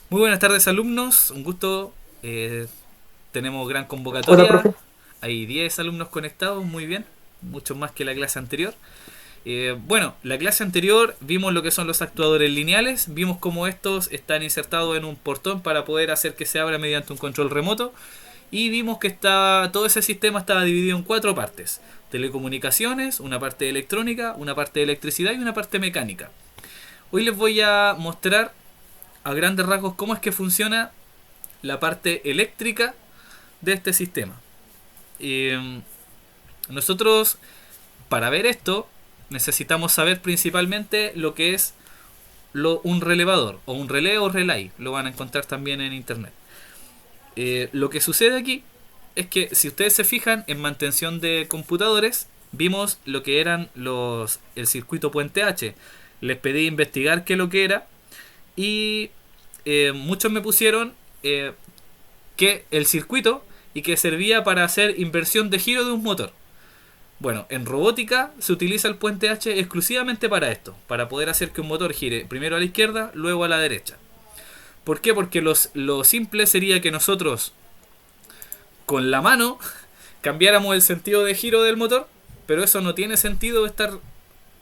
Muy buenas tardes, alumnos, un gusto. Tenemos gran Hola, convocatoria. profe. Hay 10 alumnos conectados, muy bien, muchos más que la clase anterior. Bueno, la clase anterior vimos lo que son los actuadores lineales, vimos cómo estos están insertados en un portón para poder hacer que se abra mediante un control remoto, y vimos que todo ese sistema estaba dividido en cuatro partes: telecomunicaciones, una parte electrónica, una parte de electricidad y una parte mecánica. Hoy les voy a mostrar a grandes rasgos cómo es que funciona la parte eléctrica de este sistema. Eh, Nosotros, para ver esto, necesitamos saber principalmente lo que es un relevador, o un relé o relay. Lo van a encontrar también en internet. Lo que sucede aquí es que, si ustedes se fijan en mantención de computadores, vimos lo que eran el circuito puente H. Les pedí investigar qué es lo que era, y muchos me pusieron que el circuito, y que servía para hacer inversión de giro de un motor. Bueno, en robótica se utiliza el puente H exclusivamente para esto, para poder hacer que un motor gire primero a la izquierda, luego a la derecha. ¿Por qué? Porque lo simple sería que nosotros, con la mano, cambiáramos el sentido de giro del motor, pero eso no tiene sentido estar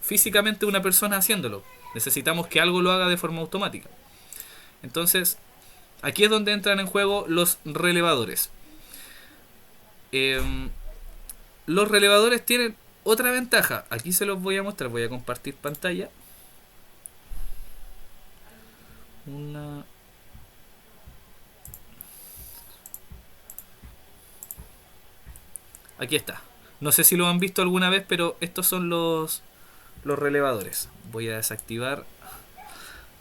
físicamente una persona haciéndolo. Necesitamos que algo lo haga de forma automática. Entonces, aquí es donde entran en juego los relevadores. Eh, los relevadores tienen otra ventaja. Aquí se los voy a mostrar. Voy a compartir pantalla. Una... Aquí está. No sé si lo han visto alguna vez, pero estos son los relevadores. Voy a desactivar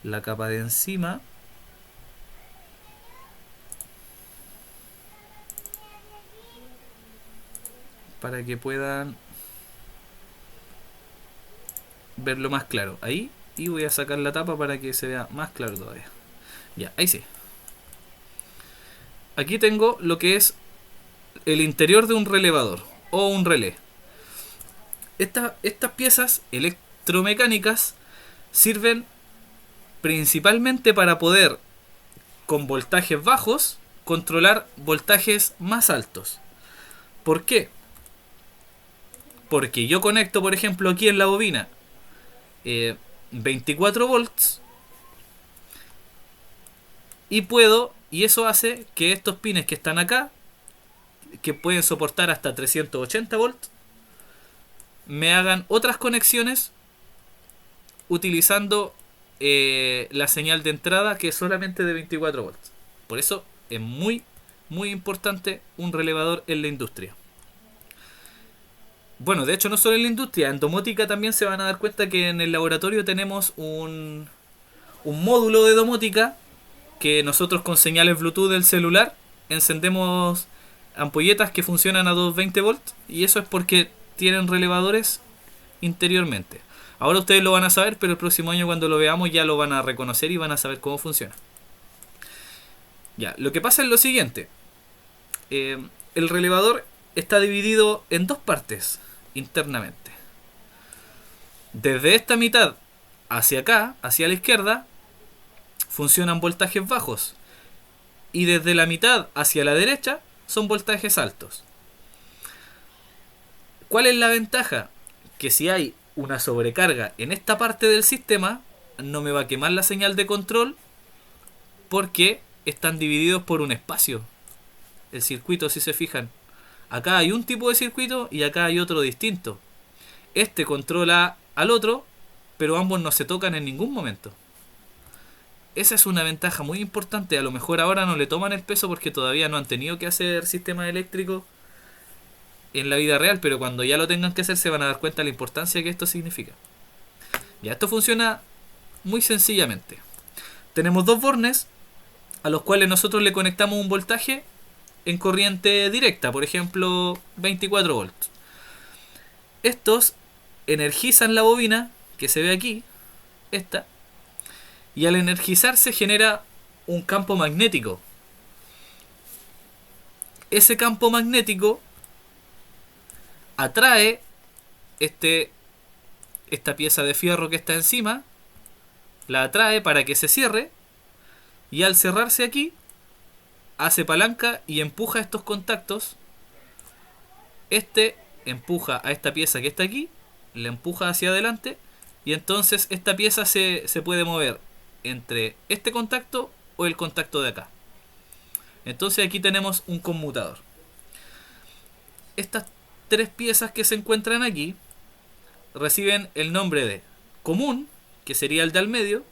la capa de encima para que puedan verlo más claro. Ahí. Y voy a sacar la tapa para que se vea más claro todavía. Ya, ahí sí. Aquí tengo lo que es el interior de un relevador o un relé. Estas piezas electromecánicas sirven principalmente para poder, con voltajes bajos, controlar voltajes más altos. ¿Por qué? Porque yo conecto, por ejemplo, aquí en la bobina, 24 volts, y eso hace que estos pines que están acá, que pueden soportar hasta 380 volts, me hagan otras conexiones utilizando la señal de entrada, que es solamente de 24 volts. Por eso es muy importante un relevador en la industria. Bueno, de hecho, no solo en la industria, en domótica también se van a dar cuenta que en el laboratorio tenemos un módulo de domótica, que nosotros, con señales Bluetooth del celular, encendemos ampolletas que funcionan a 220 volts, y eso es porque tienen relevadores interiormente. Ahora ustedes lo van a saber, pero el próximo año, cuando lo veamos, ya lo van a reconocer y van a saber cómo funciona. Ya, lo que pasa es lo siguiente. El relevador está dividido en dos partes internamente. Desde esta mitad hacia acá, hacia la izquierda, funcionan voltajes bajos. Y desde la mitad hacia la derecha son voltajes altos. ¿Cuál es la ventaja? Que si hay una sobrecarga en esta parte del sistema, no me va a quemar la señal de control, porque están divididos por un espacio. El circuito, si se fijan, acá hay un tipo de circuito y acá hay otro distinto. Este controla al otro, pero ambos no se tocan en ningún momento. Esa es una ventaja muy importante. A lo mejor ahora no le toman el peso porque todavía no han tenido que hacer sistemas eléctricos en la vida real, pero cuando ya lo tengan que hacer se van a dar cuenta de la importancia que esto significa. Ya, esto funciona muy sencillamente. Tenemos dos bornes a los cuales nosotros le conectamos un voltaje en corriente directa, por ejemplo 24 volts. Estos energizan la bobina que se ve aquí, esta, y al energizarse genera un campo magnético. Ese campo magnético atrae este, esta pieza de fierro que está encima, la atrae para que se cierre, Y al cerrarse aquí, hace palanca y empuja estos contactos. Este empuja a esta pieza que está aquí, la empuja hacia adelante, y entonces esta pieza se puede mover entre este contacto o el contacto de acá. Entonces aquí tenemos un conmutador. Estas tres piezas que se encuentran aquí reciben el nombre de común, que sería el de al medio,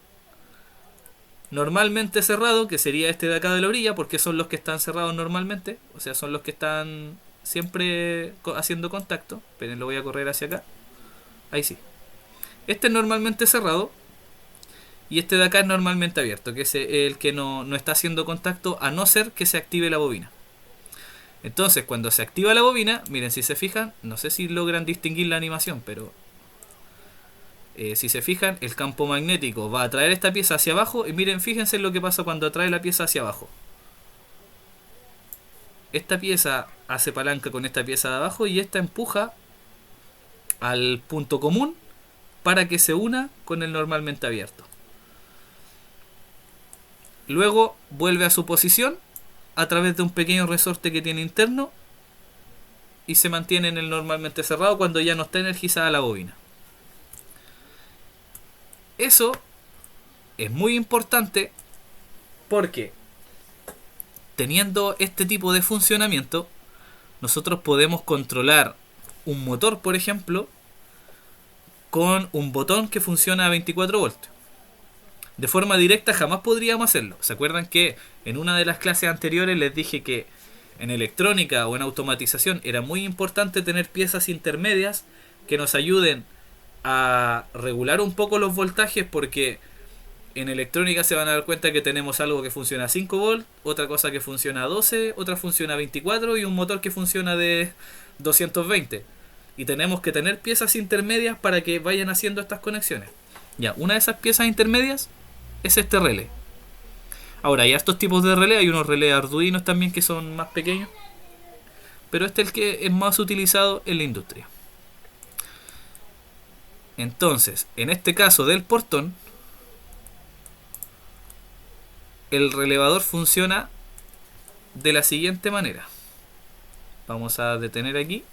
normalmente cerrado, que sería este de acá de la orilla, porque son los que están cerrados normalmente, o sea, son los que están siempre haciendo contacto. Esperen, lo voy a correr hacia acá. Ahí sí. Este es normalmente cerrado y este de acá es normalmente abierto, que es el que no está haciendo contacto a no ser que se active la bobina. Entonces, cuando se activa la bobina, miren, si se fijan, no sé si logran distinguir la animación, pero si se fijan, el campo magnético va a atraer esta pieza hacia abajo. Y miren, fíjense lo que pasa cuando atrae la pieza hacia abajo. Esta pieza hace palanca con esta pieza de abajo y esta empuja al punto común para que se una con el normalmente abierto. Luego vuelve a su posición a través de un pequeño resorte que tiene interno y se mantiene en el normalmente cerrado cuando ya no está energizada la bobina. Eso es muy importante porque teniendo este tipo de funcionamiento, nosotros podemos controlar un motor, por ejemplo, con un botón que funciona a 24 voltios. De forma directa jamás podríamos hacerlo. ¿Se acuerdan que en una de las clases anteriores les dije que en electrónica o en automatización era muy importante tener piezas intermedias que nos ayuden a regular un poco los voltajes? Porque en electrónica se van a dar cuenta que tenemos algo que funciona a 5 volts, otra cosa que funciona a 12, otra funciona a 24 y un motor que funciona de 220. Y tenemos que tener piezas intermedias para que vayan haciendo estas conexiones. Ya, una de esas piezas intermedias es este relé. Ahora, hay estos tipos de relé, hay unos relés arduinos también que son más pequeños, pero este es el que es más utilizado en la industria. Entonces, en este caso del portón, el relevador funciona de la siguiente manera. Vamos a detener aquí.